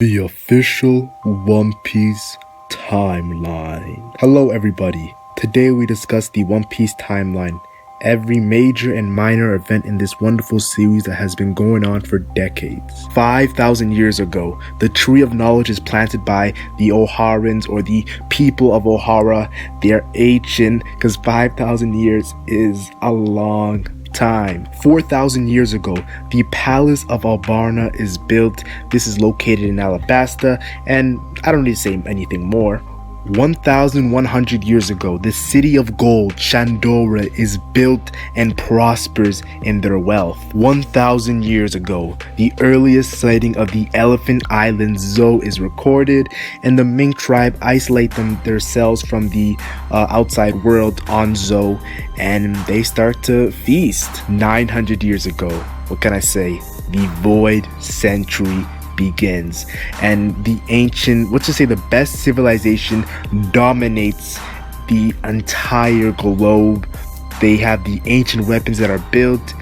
The official One Piece timeline. Hello everybody. Today we discuss the One Piece timeline. Every major and minor event in this wonderful series that has been going on for decades. 5,000 years ago, the tree of knowledge is planted by the Oharans, or the people of Ohara. They are ancient because 5,000 years is a long time. 4,000 years ago, the Palace of Albarna is built. This is located in Alabasta, and I don't need to say anything more. 1,100 years ago, the city of gold, Shandora, is built and prospers in their wealth. 1,000 years ago, the earliest sighting of the Elephant Island Zoo is recorded, and the Mink tribe isolate themselves from the outside world on Zoo, and they start to feast. 900 years ago, what can I say? The Void Century begins, and the the best civilization dominates the entire globe. They have the ancient weapons that are built,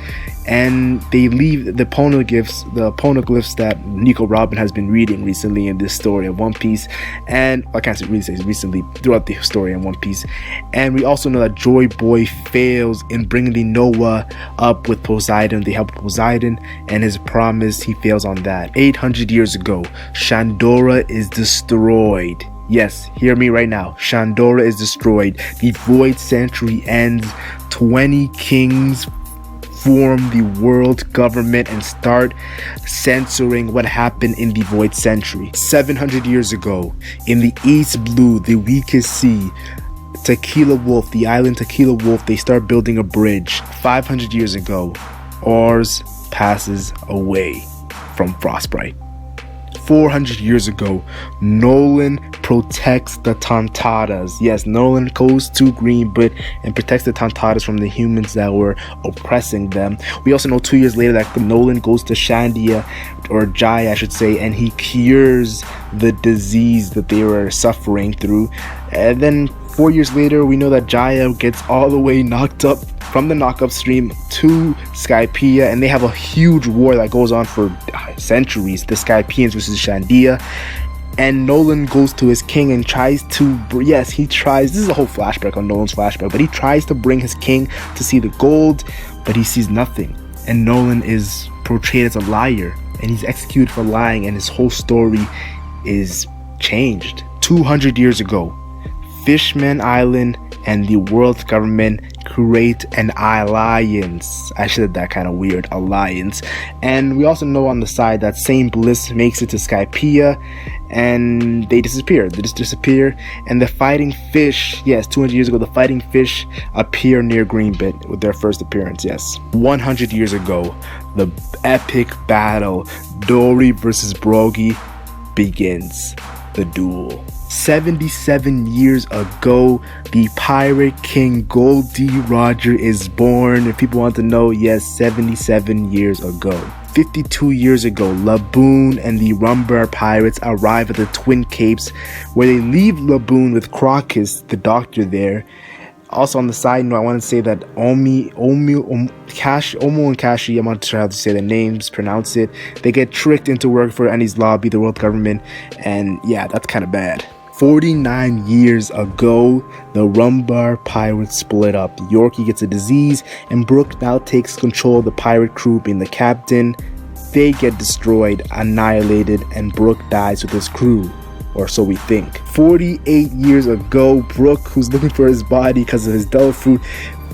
and they leave the poneglyphs that Nico Robin has been reading recently in this story of One Piece, and I can't really say recently, throughout the story in One Piece. And we also know that Joy Boy fails in bringing the Noah up with Poseidon. They help Poseidon, and his promise, he fails on that. 800 years ago, Shandora is destroyed. Yes, hear me right now. Shandora is destroyed. The Void Century ends. 20 kings form the world government and start censoring what happened in the Void Century. 700 years ago, in the East Blue, the weakest sea, Tequila Wolf, the island Tequila Wolf, they start building a bridge. 500 years ago, Oars passes away from Frostbite. 400 years ago, Noland protects the Tontatas. Yes, Noland goes to Greenbit and protects the Tontatas from the humans that were oppressing them. We also know 2 years later that Noland goes to Shandia, or Jaya I should say, and he cures the disease that they were suffering through. And then 4 years later, we know that Jaya gets all the way knocked up from the knockup stream to Skypiea, and they have a huge war that goes on for centuries, the Skypeans versus Shandia. And Noland goes to his king and tries to, this is a whole flashback on Noland's flashback, but he tries to bring his king to see the gold, but he sees nothing. And Noland is portrayed as a liar, and he's executed for lying, and his whole story is changed. 200 years ago, Fishman Island and the world government create an alliance. I said that kind of weird, alliance. And we also know on the side that Saint Bliss makes it to Skypiea, and they disappear. They just disappear, and the fighting fish, 200 years ago, the fighting fish appear near Greenbit with their first appearance, 100 years ago, the epic battle, Dory versus Brogy, begins. The duel. 77 years ago, the Pirate King Gold D. Roger is born. If people want to know, 77 years ago. 52 years ago, Laboon and the Rumbar pirates arrive at the Twin Capes, where they leave Laboon with Crocus, the doctor there. Also on the side note, I want to say that Omo and Kashi, I'm not sure how to say the names, pronounce it. They get tricked into work for Enies Lobby, the world government, and that's kind of bad. 49 years ago, the Rumbar pirates split up. Yorkie gets a disease, and Brook now takes control of the pirate crew, being the captain. They get destroyed, annihilated, and Brook dies with his crew. Or so we think. 48 years ago, Brook, who's looking for his body because of his devil fruit,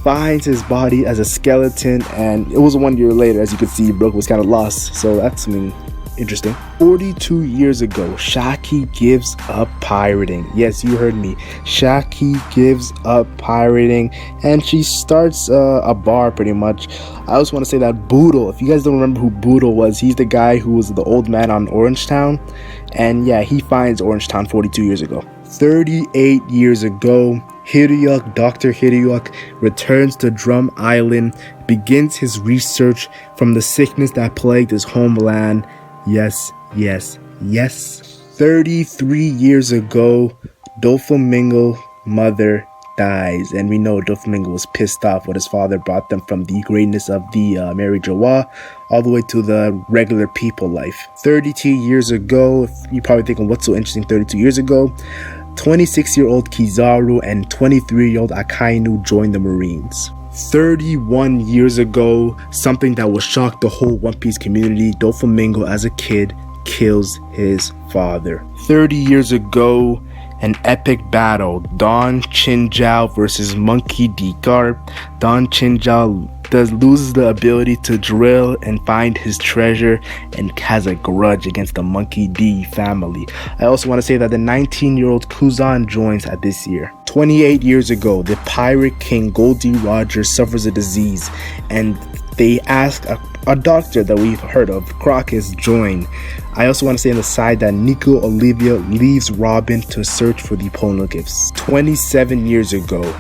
finds his body as a skeleton, and it was 1 year later. As you can see, Brook was kind of lost, so that's something interesting. 42 years ago, Shaki gives up pirating. Yes, you heard me. Shaki gives up pirating, and she starts a bar pretty much. I also want to say that Boodle, if you guys don't remember who Boodle was, he's the guy who was the old man on Orangetown, and he finds Orangetown 42 years ago. 38 years ago, Dr. Hiryuk returns to Drum Island, begins his research from the sickness that plagued his homeland. Yes. 33 years ago, Doflamingo mother dies, and we know Doflamingo was pissed off what his father brought them from the greatness of the Mary Joie all the way to the regular people life. 32 years ago, you're probably thinking, what's so interesting 32 years ago? 26-year-old Kizaru and 23-year-old Akainu joined the Marines. 31 years ago, something that will shock the whole One Piece community, Doflamingo as a kid kills his father. 30 years ago, an epic battle, Don Chinjao versus Monkey D. Garp. Don Chinjao loses the ability to drill and find his treasure and has a grudge against the Monkey D family. I also want to say that the 19-year-old Kuzan joins at this year. 28 years ago, the Pirate King Goldie Rogers suffers a disease, and they ask a doctor that we've heard of, Crocus, join. I also want to say on the side that Nico Olivia leaves Robin to search for the poneglyphs. 27 years ago,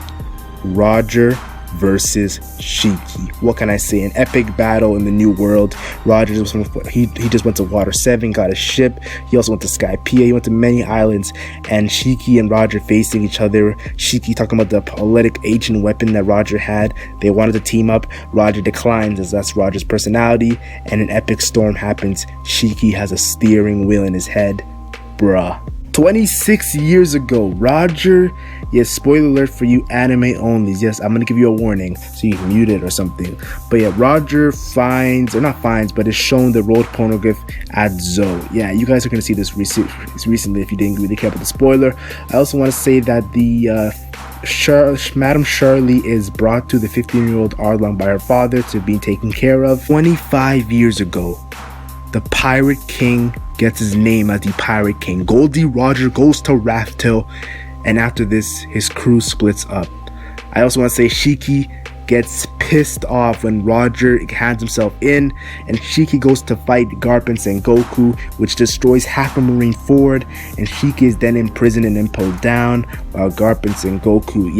Roger versus Shiki. What can I say? An epic battle in the New World. Roger he just went to Water 7, got a ship. He also went to Skypiea. He went to many islands, and Shiki and Roger facing each other. Shiki talking about the poetic ancient weapon that Roger had. They wanted to team up. Roger declines, as that's Roger's personality, and an epic storm happens. Shiki has a steering wheel in his head. Bruh. 26 years ago, Roger, yes, spoiler alert for you anime onlys, yes, I'm gonna give you a warning so you can mute it or something, but yeah, Roger but is shown the road poneglyph at Zou. Yeah, you guys are gonna see this recently if you didn't really care about the spoiler. I also want to say that the Madame Shirley is brought to the 15-year-old Arlong by her father to be taken care of. 25 years ago, the Pirate King gets his name as the Pirate King. Goldie Roger goes to Raftel, and after this, his crew splits up. I also want to say Shiki gets pissed off when Roger hands himself in, and Shiki goes to fight Garp and Sengoku, which destroys half a Marine Ford, and Shiki is then imprisoned and then pulled down, while Garp and Sengoku,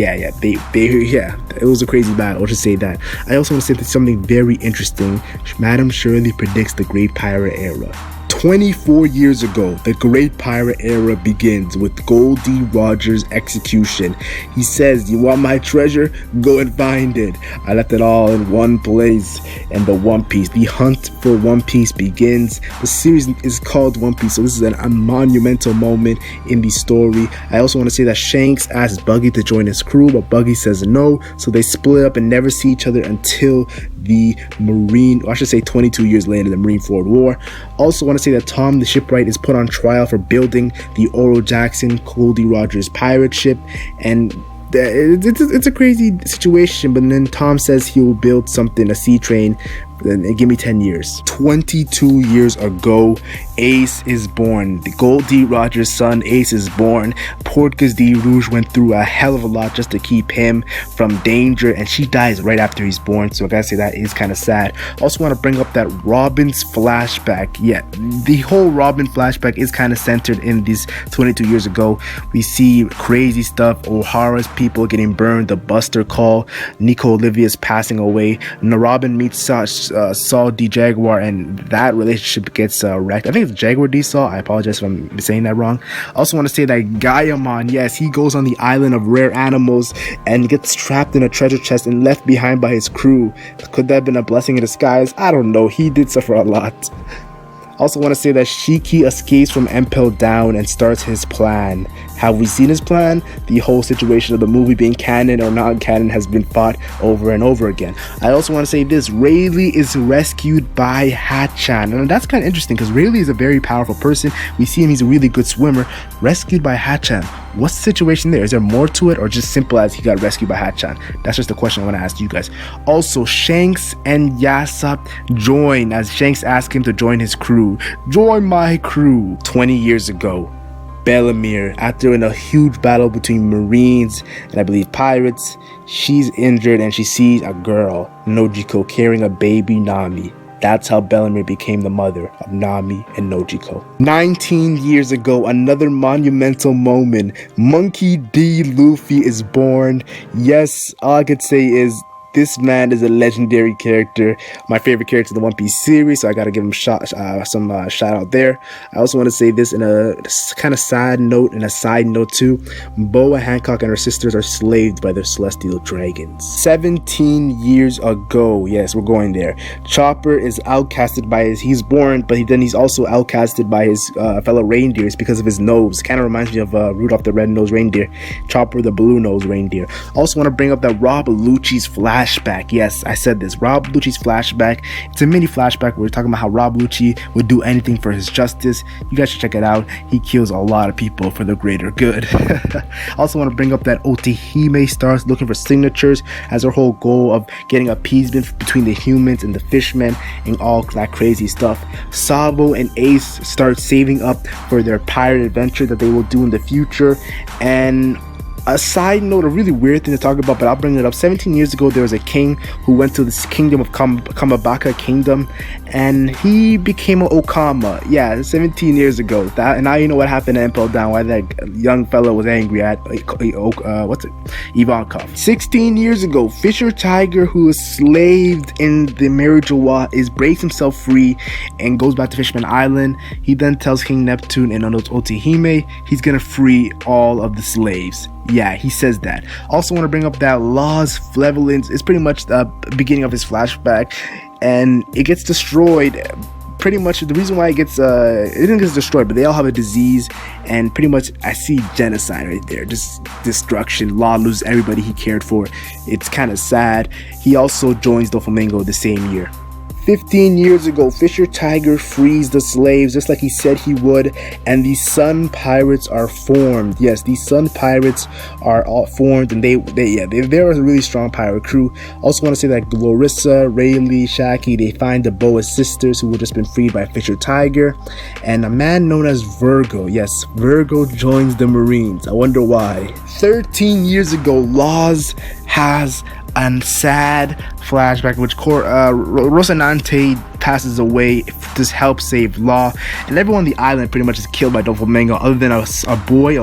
it was a crazy battle, I'll just say that. I also want to say something very interesting. Madame Shirley predicts the Great Pirate Era. 24 years ago, the Great Pirate Era begins with Goldie Rogers' execution. He says, "You want my treasure? Go and find it. I left it all in one place." And the One Piece, the hunt for One Piece begins. The series is called One Piece, so this is a monumental moment in the story. I also want to say that Shanks asks Buggy to join his crew, but Buggy says no, so they split up and never see each other until the 22 years later, the Marineford War. Also want to say that Tom the shipwright is put on trial for building the Oro Jackson Goldie Rogers pirate ship, and it's a crazy situation, but then Tom says he will build something, a sea train, and give me 10 years. 22 years ago, Ace is born. The Goldie Rogers' son, Ace, is born. Portgas de Rouge went through a hell of a lot just to keep him from danger, and she dies right after he's born, so I gotta say that is kind of sad. Also want to bring up that Robin's flashback. Yeah, the whole Robin flashback is kind of centered in this 22 years ago. We see crazy stuff, Ohara's people getting burned, the Buster call, Nico Olivia's passing away, and Robin meets Saul D. Jaguar, and that relationship gets wrecked. I think it's Jaguar D. Saul. I apologize if I'm saying that wrong. I also want to say that Gaiamon, yes, he goes on the island of rare animals and gets trapped in a treasure chest and left behind by his crew. Could that have been a blessing in disguise? I don't know. He did suffer a lot. I also want to say that Shiki escapes from Impel Down and starts his plan. Have we seen his plan? The whole situation of the movie being canon or non-canon has been fought over and over again. I also want to say this. Rayleigh is rescued by Hatchan, and that's kind of interesting because Rayleigh is a very powerful person. We see him, he's a really good swimmer. Rescued by Hatchan. What's the situation there? Is there more to it, or just simple as he got rescued by Hatchan? That's just the question I want to ask you guys. Also, Shanks and Yasop join as Shanks asks him to join his crew. Join my crew. 20 years ago, Bellemere, after in a huge battle between Marines and I believe pirates, she's injured and she sees a girl, Nojiko, carrying a baby Nami. That's how Bellemere became the mother of Nami and Nojiko. 19 years ago, another monumental moment. Monkey D. Luffy is born. Yes, all I could say is This man is a legendary character, my favorite character in the One Piece series, so I gotta give him some shout out there. I also want to say this in a kind of sad note, and a side note too. Boa Hancock and her sisters are slaved by their celestial dragons. 17 years ago, yes, we're going there. Chopper is outcasted by he's born, but he's also outcasted by his fellow reindeers because of his nose. Kind of reminds me of Rudolph the Red-Nosed Reindeer, Chopper the Blue-Nosed Reindeer. Also want to bring up that Rob Lucci's flashback. Yes, I said this. Rob Lucci's flashback. It's a mini flashback where we're talking about how Rob Lucci would do anything for his justice. You guys should check it out. He kills a lot of people for the greater good. Also want to bring up that Otihime starts looking for signatures as her whole goal of getting appeasement between the humans and the fishmen and all that crazy stuff. Sabo and Ace start saving up for their pirate adventure that they will do in the future. And a side note, a really weird thing to talk about, but I'll bring it up. 17 years ago, there was a king who went to this kingdom of Kamabaka Kingdom, and he became an Okama. Yeah, 17 years ago. And now you know what happened to Impel Down, why that young fellow was angry at Ivankov. 16 years ago, Fisher Tiger, who was slaved in the Marijoa, breaks himself free and goes back to Fishman Island. He then tells King Neptune and Otihime he's gonna free all of the slaves. Yeah, he says that. Also want to bring up that Law's Flevolence is pretty much the beginning of his flashback, and it gets destroyed. Pretty much the reason why it didn't get destroyed, but they all have a disease, and pretty much I see genocide right there, just destruction. Law loses everybody he cared for. It's kind of sad. He also joins Doflamingo the same year. 15 years ago, Fisher Tiger frees the slaves just like he said he would, and the Sun Pirates are formed. Yes, these Sun Pirates are all formed, and they're a really strong pirate crew. Also want to say that Larissa, Rayleigh, Shaki, they find the Boa sisters who had just been freed by Fisher Tiger, and a man known as Virgo. Yes, Virgo joins the Marines. I wonder why. 13 years ago, Laws has a sad flashback in which Rocinante passes away to help save Law, and everyone on the island pretty much is killed by Doflamingo other than a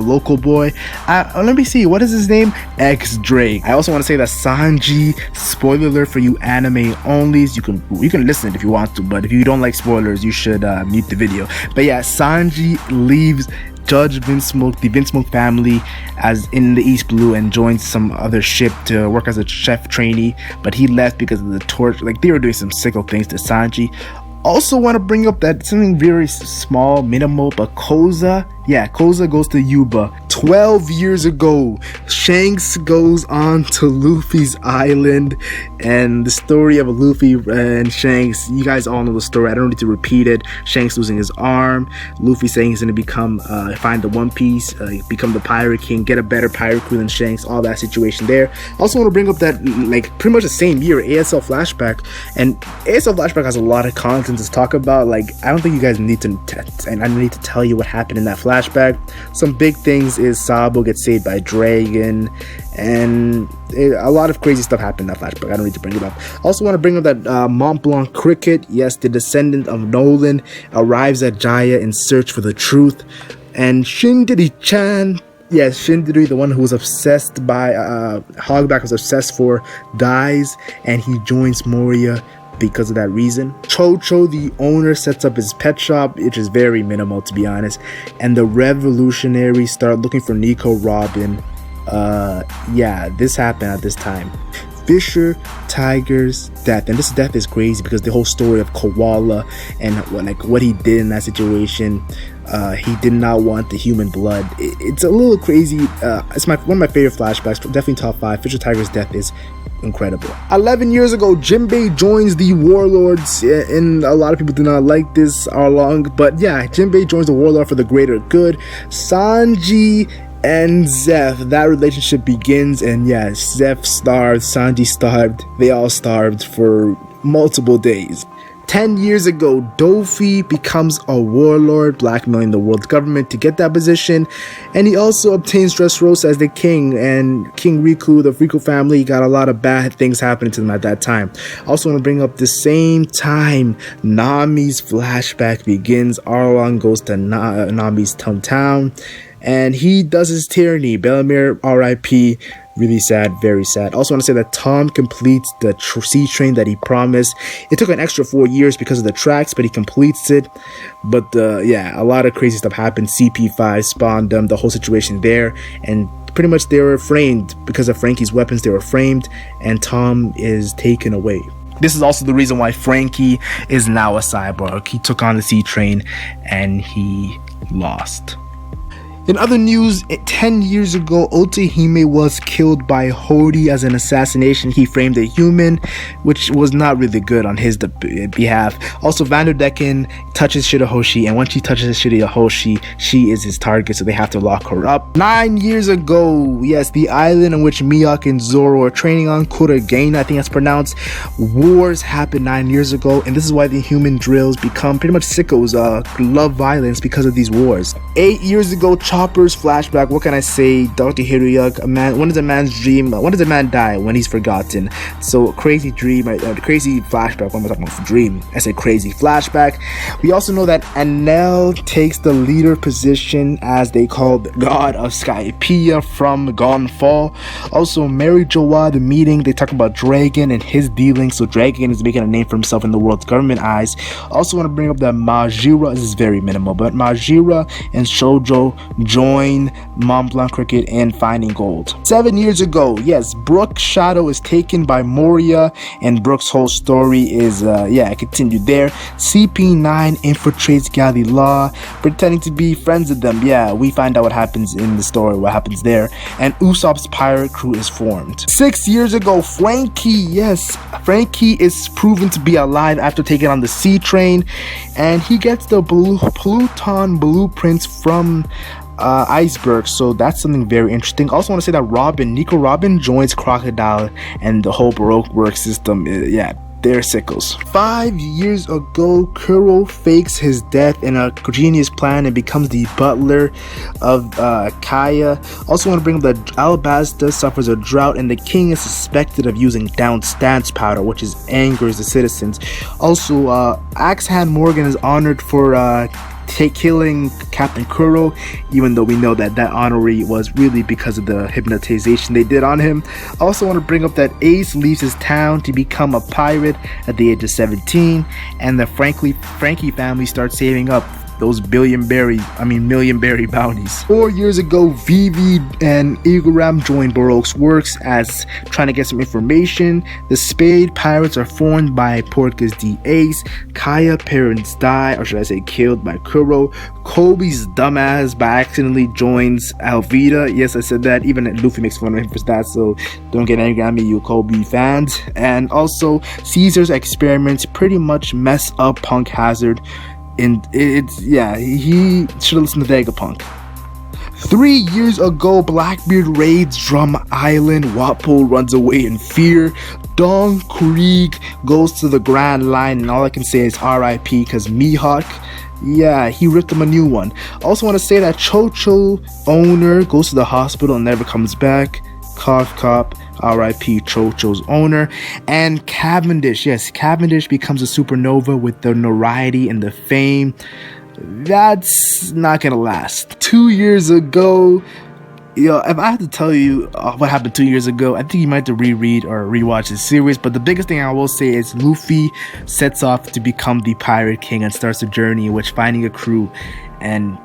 local boy. Let me see, what is his name? X-Drake. I also want to say that Sanji, spoiler alert for you anime onlys, you can listen if you want to, but if you don't like spoilers, you should mute the video. But yeah, Sanji leaves Judge Vince Smoke, the Vince Smoke family, as in the East Blue, and joins some other ship to work as a chef trainee, but he left because of the torch. Like, they were doing some sicko things to Sanji. Also want to bring up that something very small, minimal, but Koza goes to Yuba. 12 years ago, Shanks goes on to Luffy's island, and the story of Luffy and Shanks, you guys all know the story, I don't need to repeat it. Shanks losing his arm, Luffy saying he's going to find the One Piece, become the Pirate King, get a better pirate crew than Shanks, all that situation there. Also want to bring up that, like, pretty much the same year, ASL Flashback, and ASL Flashback has a lot of content to talk about. Like, I don't think you guys need to, and I need to tell you what happened in that flashback. Some big things is Sabo gets saved by Dragon, and a lot of crazy stuff happened in that flashback. I don't need to bring it up. Also want to bring up that Mont Blanc Cricket, yes, the descendant of Noland, arrives at Jaya in search for the truth, and Shindiri-chan, yes, Shindiri, the one who was obsessed by Hogback was obsessed for, dies, and he joins Moria because of that reason. Chocho, the owner, sets up his pet shop, which is very minimal to be honest, and the revolutionaries start looking for Nico Robin. Yeah, this happened at this time. Fisher Tiger's death, and this death is crazy because the whole story of Koala and what he did in that situation. He did not want the human blood. It's a little crazy. It's one of my favorite flashbacks, definitely top 5. Fisher Tiger's death is incredible. 11 years ago, Jinbei joins the Warlords, and a lot of people do not like this along, but yeah, Jinbei joins the Warlord for the greater good. Sanji and Zeph, that relationship begins, and yeah, Zeph starved, Sanji starved, they all starved for multiple days. 10 years ago, Dofi becomes a warlord, blackmailing the world government to get that position, and he also obtains Dressrosa as the king, and King Riku, the Riku family, got a lot of bad things happening to them at that time. Also want to bring up the same time Nami's flashback begins. Arlong goes to Nami's hometown, and he does his tyranny. Bellemere, R.I.P. Really sad, very sad. Also want to say that Tom completes the sea train that he promised. It took an extra 4 years because of the tracks, but he completes it. But yeah, a lot of crazy stuff happened. CP5 spawned them, the whole situation there, and pretty much they were framed because of Frankie's weapons. They were framed, and Tom is taken away. This is also the reason why Frankie is now a cyborg. He took on the sea train and he lost. In other news, 10 years ago, Otahime was killed by Hody as an assassination. He framed a human, which was not really good on his behalf. Also, Vanderdecken touches Shirahoshi, and when she touches Shirahoshi, she is his target, so they have to lock her up. 9 years ago, yes, the island in which Mihawk and Zoro are training on, Kurogane, I think that's pronounced. Wars happened 9 years ago, and this is why the human drills become pretty much sickos, love violence because of these wars. 8 years ago, Chopper's flashback. What can I say? Dr. Hiroyuk, a man. When does a man's dream? When does a man die? When he's forgotten. So crazy dream, crazy flashback. What am I talking about? Dream. I said crazy flashback. We also know that Enel takes the leader position, as they call the god of Skypiea from Gonfall. Also, Mary Joa, the meeting. They talk about Dragon and his dealings. So Dragon is making a name for himself in the world's government eyes. Also want to bring up that Majira. This is very minimal, but Majira and Shoujo join Mont Blanc Cricket in finding gold. 7 years ago, yes, Brook's shadow is taken by Moria, and Brook's whole story is continued there. CP9 infiltrates Galila, pretending to be friends with them. Yeah, we find out what happens in the story, what happens there. And Usopp's pirate crew is formed. 6 years ago, Frankie, yes, Frankie is proven to be alive after taking on the sea train, and he gets the Pluton blueprints from Iceberg, so that's something very interesting. Also want to say that Nico Robin joins Crocodile and the whole Baroque work system. They're sickles. 5 years ago, Kuro fakes his death in a genius plan and becomes the butler of Kaya. Also want to bring up that Alabasta suffers a drought, and the king is suspected of using down stance powder, which angers the citizens. Also, Axehand Morgan is honored for killing Captain Kuro, even though we know that honorary was really because of the hypnotization they did on him. Also want to bring up that Ace leaves his town to become a pirate at the age of 17, and the Frankie family starts saving up those million berry bounties. 4 years ago, Vivi and Iguram join Baroque's works as trying to get some information. The Spade Pirates are formed by Porcus D. Ace. Kaya parents die, or should I say killed, by Kuro. Kobe's dumbass by accidentally joins Alvida. Yes, I said that. Even Luffy makes fun of him for that, so don't get angry at me, you Kobe fans. And also, Caesar's experiments pretty much mess up Punk Hazard. And he should have listened to Vegapunk. 3 years ago, Blackbeard raids Drum Island. Wappo runs away in fear. Don Krieg goes to the Grand Line, and all I can say is RIP, because Mihawk, he ripped him a new one. Also want to say that Chocho owner goes to the hospital and never comes back. Cough cop, RIP Chocho's owner. And Cavendish, yes, Cavendish becomes a supernova with the notoriety and the fame. That's not gonna last. 2 years ago, if I have to tell you what happened 2 years ago, I think you might have to reread or rewatch the series. But the biggest thing I will say is Luffy sets off to become the Pirate King and starts a journey in which finding a crew and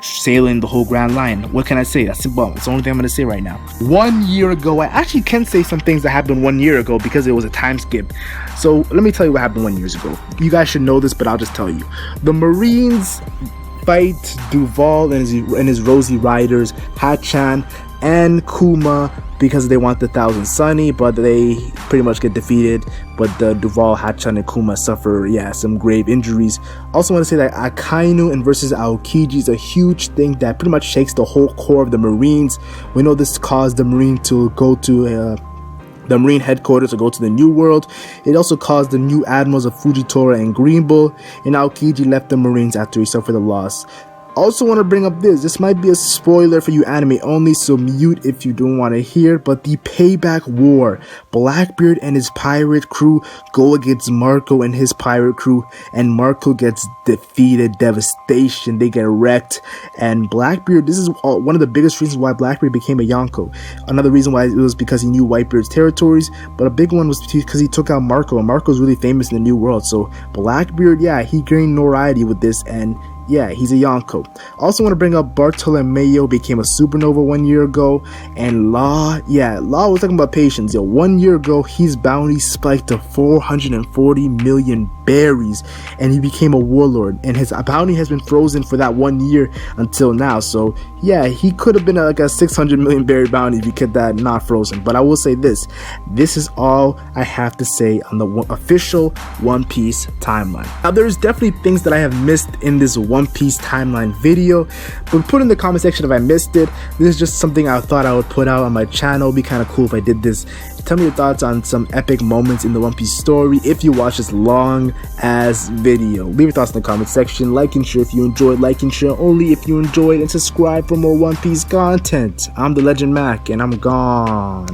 sailing the whole Grand Line. What can I say? That's simple. It's the only thing I'm going to say right now. 1 year ago, I actually can say some things that happened 1 year ago because it was a time skip. So let me tell you what happened 1 year ago. You guys should know this, but I'll just tell you. The Marines fight Duval and his Rosie Riders, Hachan and Kuma, because they want the Thousand Sunny, but they pretty much get defeated. But the Duval, Hachan, and Kuma suffer, some grave injuries. Also want to say that Akainu and versus Aokiji is a huge thing that pretty much shakes the whole core of the Marines. We know this caused the Marine to go to the Marine headquarters to go to the New World. It also caused the new admirals of Fujitora and Green Bull, and Aokiji left the Marines after he suffered a loss. Also want to bring up this might be a spoiler for you anime only, so mute if you don't want to hear, but the Payback War. Blackbeard and his pirate crew go against Marco and his pirate crew, and Marco gets defeated, devastation, they get wrecked, and Blackbeard, this is one of the biggest reasons why Blackbeard became a Yonko. Another reason why it was because he knew Whitebeard's territories, but a big one was because he took out Marco, and Marco's really famous in the New World, so Blackbeard, yeah, he gained notoriety with this, and yeah, he's a Yonko. Also want to bring up Bartolomeo became a supernova 1 year ago, and Law was talking about patience. 1 year ago, his bounty spiked to 440 million berries, and he became a warlord, and his bounty has been frozen for that 1 year until now. So yeah, he could have been like a 600 million berry bounty if he kept that not frozen. But I will say this is all I have to say on the official One Piece timeline. Now there's definitely things that I have missed in this One Piece timeline video, but put in the comment section if I missed it. This is just something I thought I would put out on my channel. It'd be kind of cool if I did this. Tell me your thoughts on some epic moments in the One Piece story if you watch this long ass video. Leave your thoughts in the comment section. Like and share if you enjoyed, like and share only if you enjoyed, and subscribe for more One Piece content. I'm the LegendMac, and I'm gone.